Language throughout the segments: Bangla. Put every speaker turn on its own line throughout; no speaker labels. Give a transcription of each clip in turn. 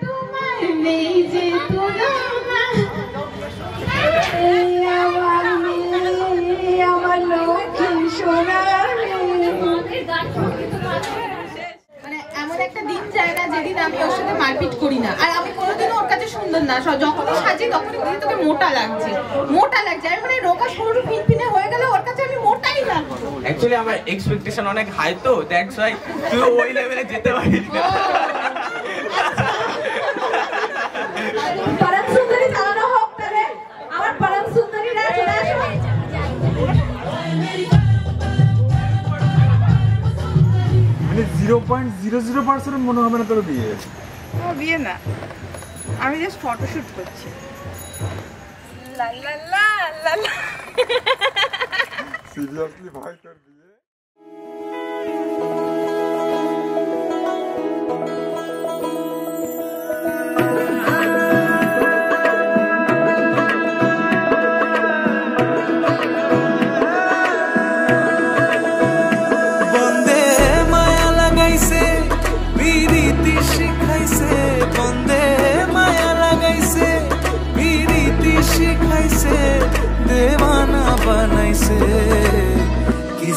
তোমার নেই যে তুলনা, আমার লক্ষ্মী সোনা। মানে এমন একটা দিন যায় না যেদিন আমি ওর সাথে মারপিট করি না। আর আমি কোনোদিনও ওর কাছে সুন্দর না, যখনই সাজি তখনই বলি তোকে মোটা লাগছে, মোটা লাগছে। আমি মানে রোগা সরু ফিনফিনে হয়ে গেলে ওর কাছে আমি মোটাই না।
অ্যাকচুয়ালি আমার এক্সপেকটেশন অনেক হাই, তো দ্যাটস হোয়াই তুই ওই লেভেলে যেতে পারিস না।
পরাণ সুন্দরী চালানো হোক তাহলে, আমার পরাণ সুন্দরীরা চলে আসো।
মানে 0.00% মনে হবে না তোর বিয়ে।
ও বিয়ে না, আমি জাস্ট ফটোশুট করছি। লা লা লা লা লা।
সিরিয়াসলি ভাই তোর বিয়ে?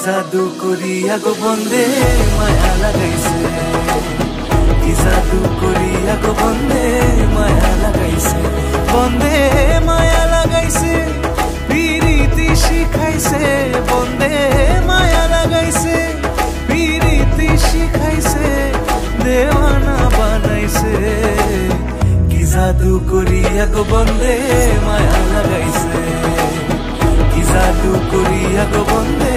জাদু করিয়া গো বন্দে মায়া লাগাইছে, কি জাদু করিয়া গো বন্দে মায়া লাগাইছে, বন্দে মায়া লাগাইছে, পিরিতি শিখাইছে, বন্দে মায়া লাগাইছে, পিরিতি শিখাইছে, দেওয়ানা বানাইছে, কি জাদু করিয়া গো বন্দে মায়া লাগাইছে, কি জাদু করিয়া গো বন্দে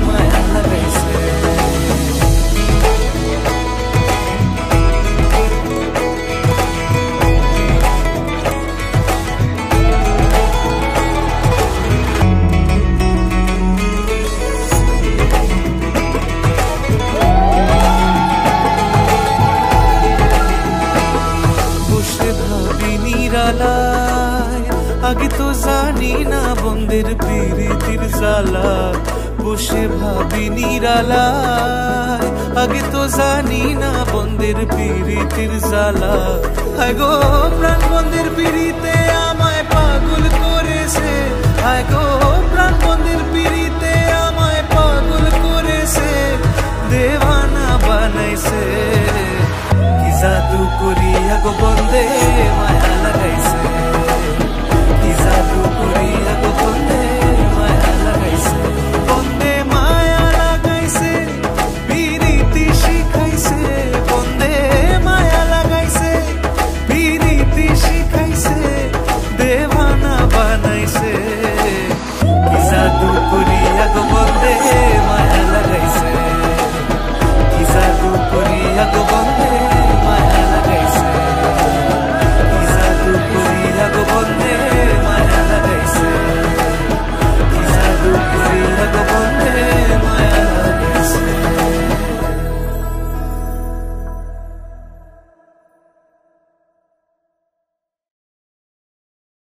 মায়া লাগাইছে। বসে ভাবি নিরালায়, আগে তো জানি না বন্দের প্রীতির জ্বালা, বসে ভাবি নিরালায়, আগে তো জানি না বন্দের প্রীতির জ্বালা, আগো প্রাণ বন্দের প্রীতিতে আমায় পাগল করেছে, আগো প্রাণ বন্দের প্রীতিতে আমায় পাগল করেছে, দেওয়ানা বানাইছে, কি জাদু করিয়া গো বন্দে মায়া লাগাইছে, কি জাদু করিয়া গো বন্দে মায়া লাগাইছে, বন্দে মায়া লাগাইছে, পিরিতি শিখাইছে, বন্দে মায়া লাগাইছে, পিরিতি শিখাইছে, দেওয়ানা বানাইছে, কি জাদু